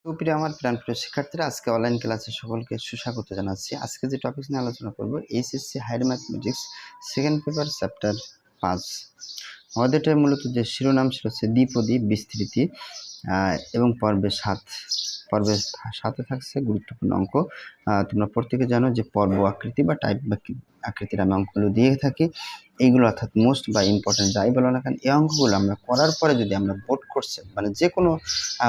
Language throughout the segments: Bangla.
সুপ্রিয় আমার প্রিয় শিক্ষার্থীরা, আজকে অনলাইন ক্লাসে সকলকে সুস্বাগত জানাচ্ছি। আজকে যে টপিক নিয়ে আলোচনা করব, HSC higher mathematics second paper chapter 5। আমাদের এটা মূলত যে শিরোনাম ছিল হচ্ছে দ্বিপদী বিস্তৃতি এবং পর্বের 7 থাকছে গুরুত্বপূর্ণ অঙ্ক। তোমরা প্রত্যেকে জানো যে পর্ব আকৃতি বা টাইপ বা আকৃতির আমি অঙ্কগুলো দিয়ে থাকি। এইগুলো অর্থাৎ মোস্ট বা ইম্পর্টেন্ট যাই বলো না কেন, এই অঙ্কগুলো আমরা করার পরে যদি আমরা বোর্ড কোর্সে মানে যে কোনো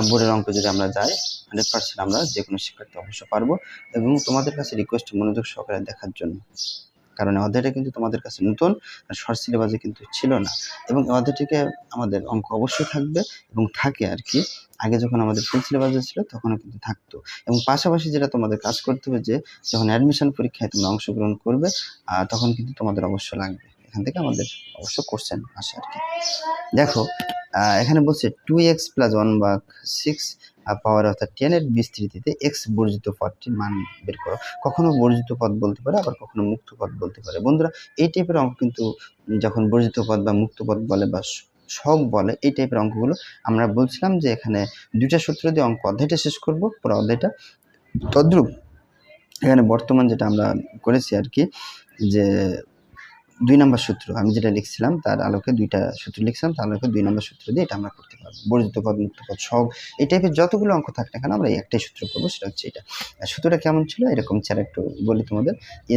বোর্ডের অঙ্ক যদি আমরা যাই 100% আমরা যে কোনো শিক্ষার্থী অবশ্য পারবো। এবং তোমাদের কাছে রিকোয়েস্ট মনোযোগ সহকারে দেখার জন্য, কারণ অধ্যায়টা কিন্তু তোমাদের কাছে নতুন, শর্ট সিলেবাসে কিন্তু ছিল না। এবং অধ্যায়টিকে আমাদের অঙ্ক অবশ্যই থাকবে এবং থাকে আর কি। আগে যখন আমাদের ফুল সিলেবাসে ছিল তখনও কিন্তু থাকতো। এবং পাশাপাশি যেটা তোমাদের কাজ করতে হবে, যে যখন অ্যাডমিশন পরীক্ষায় তোমরা অংশগ্রহণ করবে তখন কিন্তু তোমাদের অবশ্য লাগবে। এখান থেকে আমাদের অবশ্য কোশ্চেন আসে আর কি। দেখো এখানে বলছে 2x + 1/6 পাওয়ার অর্থাৎ 10 এর বিস্তৃতিতে x বর্জিত পদটির মান বের করো। কখনো বর্জিত পদ বলতে পারে, আবার কখনো মুক্ত পদ বলতে পারে। বন্ধুরা, এই টাইপের অঙ্ক কিন্তু যখন বর্জিত পদ বা মুক্ত পদ বলে বা সব বলে, এই টাইপের অঙ্কগুলো আমরা বলছিলাম যে এখানে দুইটা সূত্র দিয়ে অঙ্ক অধ্যায়টা শেষ করব, পুরো অধ্যায়টা। তদ্রূপ এখানে বর্তমান যেটা আমরা করেছি আর কি, যে 2 নম্বর সূত্র আমি যেটা লিখছিলাম তার আলোকে দুইটা সূত্র লিখছিলাম, তার আলোকে 2 নম্বর সূত্র দিয়ে এটা আমরা করতে পারবো। বর্জিত পদ, মুক্ত পদ, সব এই টাইপের যতগুলো অঙ্ক থাকে না কেন আমরা এই একটাই সূত্র করবো, সেটা হচ্ছে এটা। সূত্রটা কেমন ছিল এরকম ছিল, একটু বলি তোমাদের।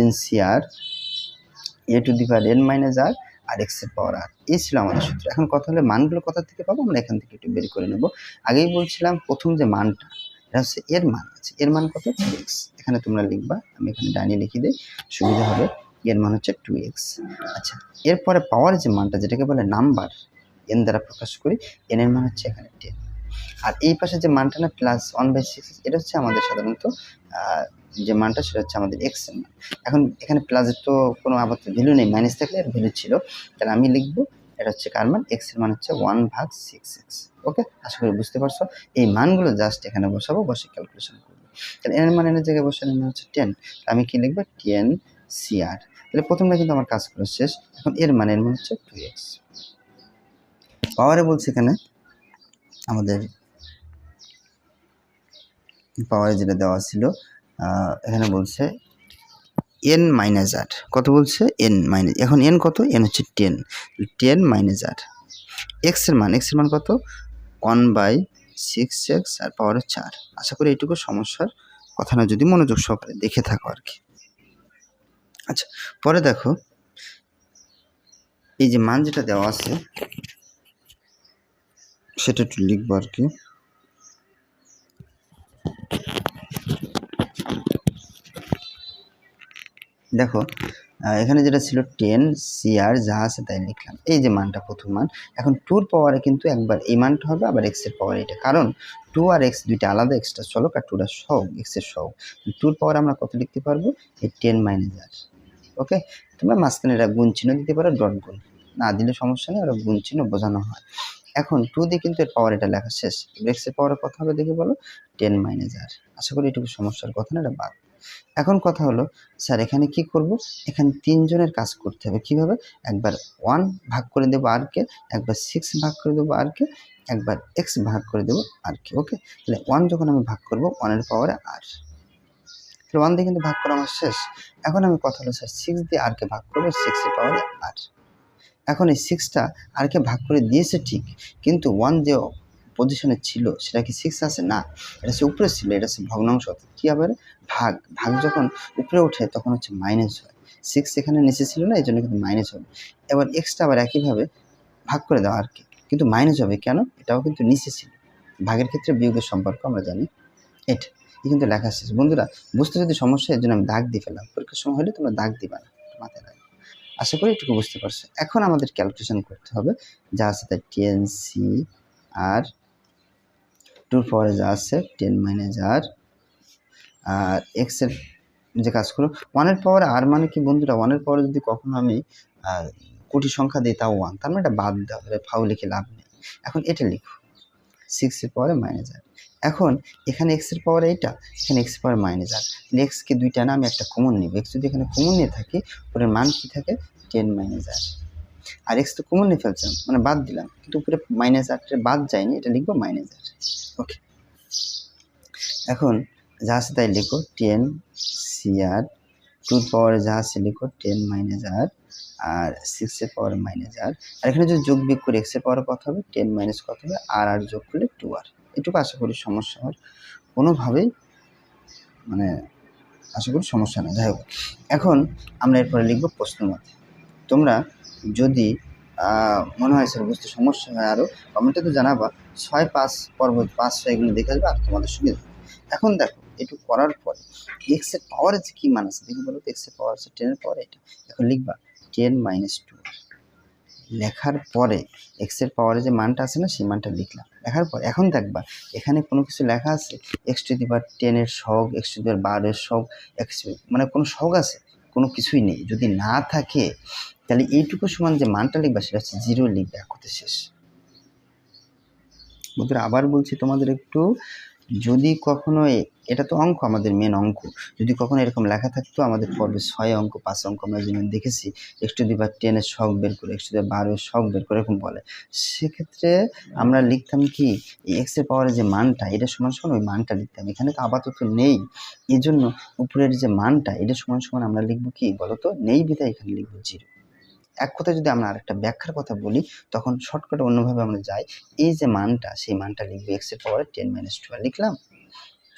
NCR a⁴ আর x এর পাওয়ার r, এই ছিল আমাদের সূত্র। এখন কথা হলে মানগুলো কোথা থেকে পাবো, আমরা এখান থেকে একটু বের করে নেব। আগেই বলছিলাম প্রথম যে মানটা, এটা হচ্ছে এর মান আছে। এর মান কত? 2x। এখানে তোমরা লিখবা, আমি এখানে ডাইনি লিখে দিই, সুবিধা হবে। এর মান হচ্ছে 2x। আচ্ছা, এরপরে পাওয়ার যে মানটা, যেটাকে বলে নাম্বার, n দ্বারা প্রকাশ করি, n এর মান হচ্ছে এখানে 10। আর এই পাশে যে মানটা না +1/6, এটা হচ্ছে আমাদের সাধারণত যে মানটা, সেটা হচ্ছে আমাদের x এর মান। এখন এখানে প্লাসের তো কোনো আপাতত ভ্যালু নেই, মাইনাস থাকলে এর ভ্যালু ছিল, তাহলে আমি লিখবো এটা হচ্ছে কার মান? x এর মান হচ্ছে 1/6x। ওকে, আশা করি বুঝতে পারছো। এই মানগুলো জাস্ট এখানে বসাবো, বসে ক্যালকুলেশন করবো। তাহলে এর মান এর জায়গায় বসানো হচ্ছে 10, আমি কি লিখবো? 10CR। তাহলে প্রথমটা কিন্তু আমার কাজ করা শেষ। এখন এর মান হচ্ছে 2x। পাওয়ারে বলছে এখানে আমাদের পাওয়ারে যেটা দেওয়া ছিল, এখানে বলছে n-r। কত বলছে? n-, এখন n কত? n হচ্ছে 10 - r। x এর মান কত? 1/6x আর পাওয়ার হচ্ছে r। আশা করি এইটুকু সমস্যার কথা না, যদি মনোযোগ সহকারে দেখে থাকো আর কি। আচ্ছা, পরে দেখো এই যে মান যেটা দেওয়া আছে সেটা একটু লিখবো আর কি। দেখো এখানে যেটা ছিল 10CR, যা আছে তাই লিখলাম। এই যে মানটা প্রথম মান। এখন 2 এর পাওয়ারে কিন্তু একবার এই মানটা হবে, আবার x এর পাওয়ার এটা, কারণ 2 আর x দুইটা আলাদা এক্সট্রা চলক, আর 2টা সহগ, x এর সহগ। 2 এর পাওয়ার আমরা কত লিখতে পারবো? এই 10 - r। ওকে, তোমরা মাঝখানে এটা গুণ চিহ্ন দিতে পারো, ডট গুণ না দিলে সমস্যা নেই, ওরা গুণ চিহ্ন বোঝানো হয়। এখন 2 দিয়ে কিন্তু এর পাওয়ার এটা লেখা শেষ। x এর পাওয়ারে কত হবে দেখে বলো? 10 - r। আশা করি এটুকু সমস্যার কথা না, এটা বাদ। এখন কথা হলো, স্যার এখানে কি করব? এখানে 3 জনের কাজ করতে হবে। কিভাবে? একবার 1 ভাগ করে দেবো r কে, একবার 6 ভাগ করে দেবো r কে, একবার x ভাগ করে দেবো r কে। ওকে, তাহলে 1 যখন আমি ভাগ করব 1 এর পাওয়ারে r, তাহলে 1 দিয়ে কিন্তু ভাগ করা আমার শেষ। এখন আমি কথা হলো, স্যার 6 দিয়ে r কে ভাগ করবো, 6 এর পাওয়ারে r। এখন এই 6টা r কে ভাগ করে দিয়েছে ঠিক, কিন্তু 1 যে পজিশনে ছিল সেটা কি 6 আছে? না, এটা হচ্ছে উপরে ছিল, এটা হচ্ছে ভগ্নাংশ। কি হবে? ভাগ। ভাগ যখন উপরে ওঠে তখন হচ্ছে মাইনাস হয়। 6 এখানে নিচে ছিল না, এই জন্য কিন্তু মাইনাস হবে। এবার এক্সটা আবার একইভাবে ভাগ করে দাও আর কি, কিন্তু মাইনাস হবে কেন? এটাও কিন্তু নিচে ছিল। ভাগের ক্ষেত্রে বিয়োগের সম্পর্ক আমরা জানি। এটা কিন্তু লেখা শেষ। বন্ধুরা, বুঝতে যদি সমস্যা, এর জন্য আমি দাগ দিয়ে ফেলাম। পরীক্ষার সময় হলে তোমরা দাগ দিবা না, মাথায় রাখবে। আশা করি এটুকু বুঝতে পারছো। এখন আমাদের ক্যালকুলেশন করতে হবে, যা আছে তাই 10CR, 2 এর পাওয়ারে যা আছে 10 - r, আর x এর যে কাজ করো 1 এর পাওয়ারে r মানে কি বন্ধুরা? 1 এর পাওয়ারে যদি কখনো আমি কোটি সংখ্যা দিই তাও 1, তার মানে এটা বাদ দেওয়া হবে, ফাউ লিখে লাভ নেই। এখন এটা লিখো 6 এর পাওয়ারে -r। এখন এখানে x এর পাওয়ারে এটা, এখানে x এর পাওয়ারে -r। x কে দুইটা না, আমি একটা কমন নিব। x যদি এখানে কমন নিয়ে থাকি, উপরের মান কি থাকে? 10 - r। আর x তো কমন নিয়ে ফেলছিলাম, মানে বাদ দিলাম, কিন্তু উপরে -r বাদ যায়নি, এটা লিখবো -r। ওকে, এখন যা আছে তাই লিখো 10 CR, 2 পাওয়ারে যা আছে লিখো 10 মাইনাস আর, আর 6 এর পাওয়ারে মাইনাস আর। আর এখানে যদি যোগ বিয়োগ করে x এর পাওয়ারে কত হবে, 10 মাইনাস কত হবে আর যোগ করলে 2r। এটুকু আশা করি সমস্যা হওয়ার কোনোভাবেই মানে আশা করি সমস্যা নেই। যাই হোক, এখন আমরা এরপরে লিখবো প্রশ্ন মতে। তোমরা যদি মনে হয় স্যার বুঝতে সমস্যা হয় আরও কমেন্টে তো জানাবা, 6-5 পর্ব 5-6 এগুলো দেখে আসবে আর তোমাদের সুবিধা হবে। এখন দেখো একটু করার পরে এক্স এর পাওয়ারে যে কী মান আছে দেখি বলো তো, এক্স এর পাওয়ার আছে 10 এর পাওয়ার এটা। এখন লিখবা 10 মাইনাস 2, লেখার পরে এক্স এর পাওয়ারে যে মানটা আছে না সেই মানটা লিখলাম। লেখার পর এখন দেখবা এখানে কোনো কিছু লেখা আছে এক্স টু দি পাওয়ার 10 এর সহগ, এক্স টু দি পাওয়ার 12 এর সহগ, এক্স মানে কোনো সহগ আছে? কোনো কিছুই নেই। যদি না থাকে তাহলে এইটুকু সমান যে মানটা লিখবা সেটা হচ্ছে 0 লিখবে, এক কথা শেষ। বন্ধুরা আবার বলছি তোমাদের একটু, যদি কখনো এটা তো অঙ্ক, আমাদের মেন অঙ্ক, যদি কখনো এরকম লেখা থাকতো আমাদের পর্বে 6 অঙ্ক 5 অঙ্ক আমরা যেমন দেখেছি এক্স টু দি পাওয়ার 10 এর সহগ বের করে, এক্স টু দি পাওয়ার 12 এর সহগ বের করে এরকম বলে, সেক্ষেত্রে আমরা লিখতাম কি এই এক্স এর পাওয়ারের যে মানটা এটা সমান সমান ওই মানটা লিখতাম। এখানে তো আপাতত নেই, এই জন্য উপরের যে মানটা এটা সমান সমান আমরা লিখবো কি বলতো, নেই বিধায় এখানে লিখবো 0। এক কথায় যদি আমরা আরেকটা ব্যাখ্যার কথা বলি তখন শর্টকাটে অন্যভাবে আমরা যাই, এই যে মানটা সেই মানটা লিখবো এক্স এর পাওয়ারে 10 মাইনাস 12 লিখলাম,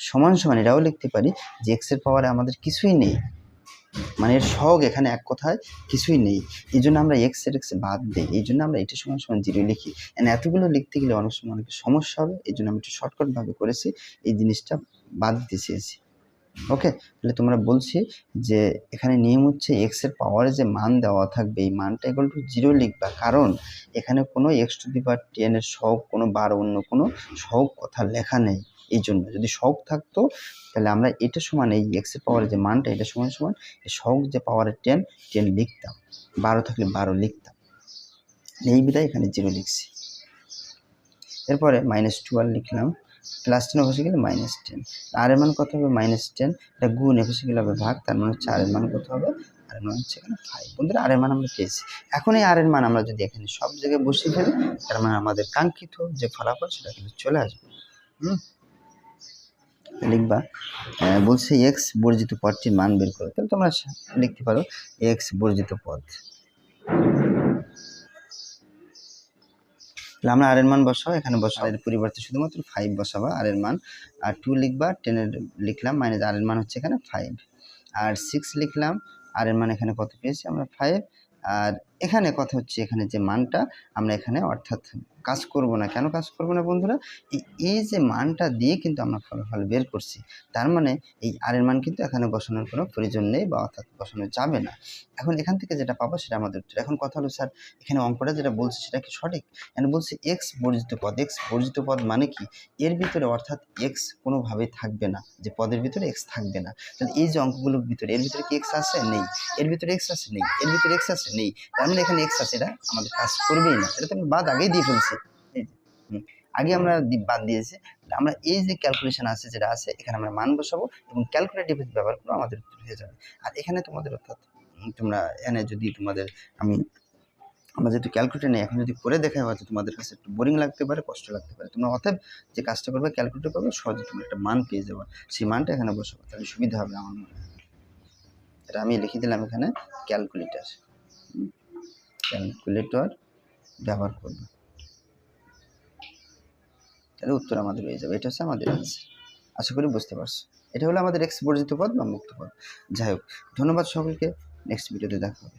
সমান সমান এটাও লিখতে পারি যে এক্স এর পাওয়ারে আমাদের কিছুই নেই, মানে এর সহগ এখানে এক কথায় কিছুই নেই, এই জন্য আমরা এক্স বাদ দিই, এই জন্য আমরা এটা সমান সমান 0 লিখি। এতগুলো লিখতে গেলে অনেক সময় অনেক সমস্যা হবে, এই জন্য আমি একটু শর্টকাটভাবে করেছি, এই জিনিসটা বাদ দিতে চেয়েছি। ওকে, তাহলে তোমরা বলছি যে এখানে নিয়ম হচ্ছে এক্স এর পাওয়ারে যে মান দেওয়া থাকবে এই মানটা ইকুয়াল টু 0 লিখবা, কারণ এখানে কোনো এক্স টু দি পাওয়ার 10 এর সহগ কোনো বার অন্য কোনো সহগ কথা লেখা নেই। এই জন্য যদি সহগ থাকতো তাহলে আমরা এটা সমান এই এক্স এর পাওয়ারে যে মানটা এটা সমান সমান এই সহগ যে পাওয়ারে 10 লিখতাম, 12 থাকলে 12 লিখতাম, এই বিধায় এখানে 0 লিখছি। এরপরে -12 লিখলাম, প্লাস 10 বসে গেলে -10, আর এর মান কত হবে -10, এটা গুণ বসে গেলে হবে ভাগ, তার মানে হচ্ছে আর এর মান কত হবে, আর এর মান হচ্ছে এখানে 5। বন্ধুরা আর এর মান আমরা পেয়েছি। এখন এই আর এর মান আমরা যদি এখানে সব জায়গায় বসিয়ে ফেলি তার মানে আমাদের কাঙ্ক্ষিত যে ফলাফল সেটা কিন্তু চলে আসবে। লিখবা বলছে এক্স বর্জিত পদটির মান বের করো, তাহলে তোমরা লিখতে পারো এক্স বর্জিত পদ। তাহলে আমরা আর এর মান বসাবো, এখানে বসাবো এর পরিবর্তে শুধুমাত্র 5 বসাবা আর এর মান, আর 2 লিখবা, 10 এর লিখলাম মাইনাস আর এর মান হচ্ছে এখানে 5, আর 6 লিখলাম, আর এর মান এখানে কত পেয়েছি আমরা 5, আর এখানে কথা হচ্ছে এখানে যে মানটা আমরা এখানে অর্থাৎ কাজ করব না। কেন কাজ করব না বন্ধুরা, এই যে মানটা দিয়ে কিন্তু আমরা ফলাফল বের করছি, তার মানে এই আর এর মান কিন্তু এখানে বসানোর কোনো প্রয়োজন নেই বা অর্থাৎ বসানো যাবে না। এখন এখান থেকে যেটা পাবো সেটা আমাদের উত্তর। এখন কথা হলো স্যার এখানে অঙ্কটা যেটা বলছে সেটা কি সঠিক? এখানে বলছে এক্স বর্জিত পদ, এক্স বর্জিত পদ মানে কি এর ভিতরে অর্থাৎ এক্স কোনোভাবেই থাকবে না, যে পদের ভিতরে এক্স থাকবে না। তাহলে এই যে অঙ্কগুলোর ভিতরে এর ভিতরে কি এক্স আছে? নেই। এর ভিতরে এক্স আছে? নেই। এর ভিতরে এক্স আছে? নেই। তার মানে এখানে এক্স আছে, এটা আমাদের কাজ করবেই না, এটা তো আমি বাদ আগেই দিয়ে ফেলছি। আগে আমরা বাদ দিয়েছি, আমরা এই যে ক্যালকুলেশন আছে যেটা আছে এখানে আমরা মান বসাবো এবং ক্যালকুলেটিভ ব্যবহার করে আমাদের উত্তর হয়ে যাবে। আর এখানে তোমাদের অর্থাৎ তোমরা এখানে যদি তোমাদের আমরা যেহেতু ক্যালকুলেটর নেই, এখন যদি করে দেখা হয়তো তোমাদের কাছে একটু বোরিং লাগতে পারে, কষ্ট লাগতে পারে, তোমরা অতএব যে কাজটা করবে ক্যালকুলেটর করবে, সহজে তোমরা একটা মান পেয়ে যাবে, সেই মানটা এখানে বসাবো, তাহলে সুবিধা হবে আমার মনে হয়। এটা আমি লিখে দিলাম এখানে ক্যালকুলেটর ব্যবহার করবে, তাহলে উত্তর আমাদের হয়ে যাবে। এটা হচ্ছে আমাদের আনসার। আশা করি বুঝতে পারছো। এটা হলো আমাদের এক্স বর্জিত পদ বা মুক্ত পদ। যাই হোক, ধন্যবাদ সকলকে, নেক্সট ভিডিওতে দেখা হবে।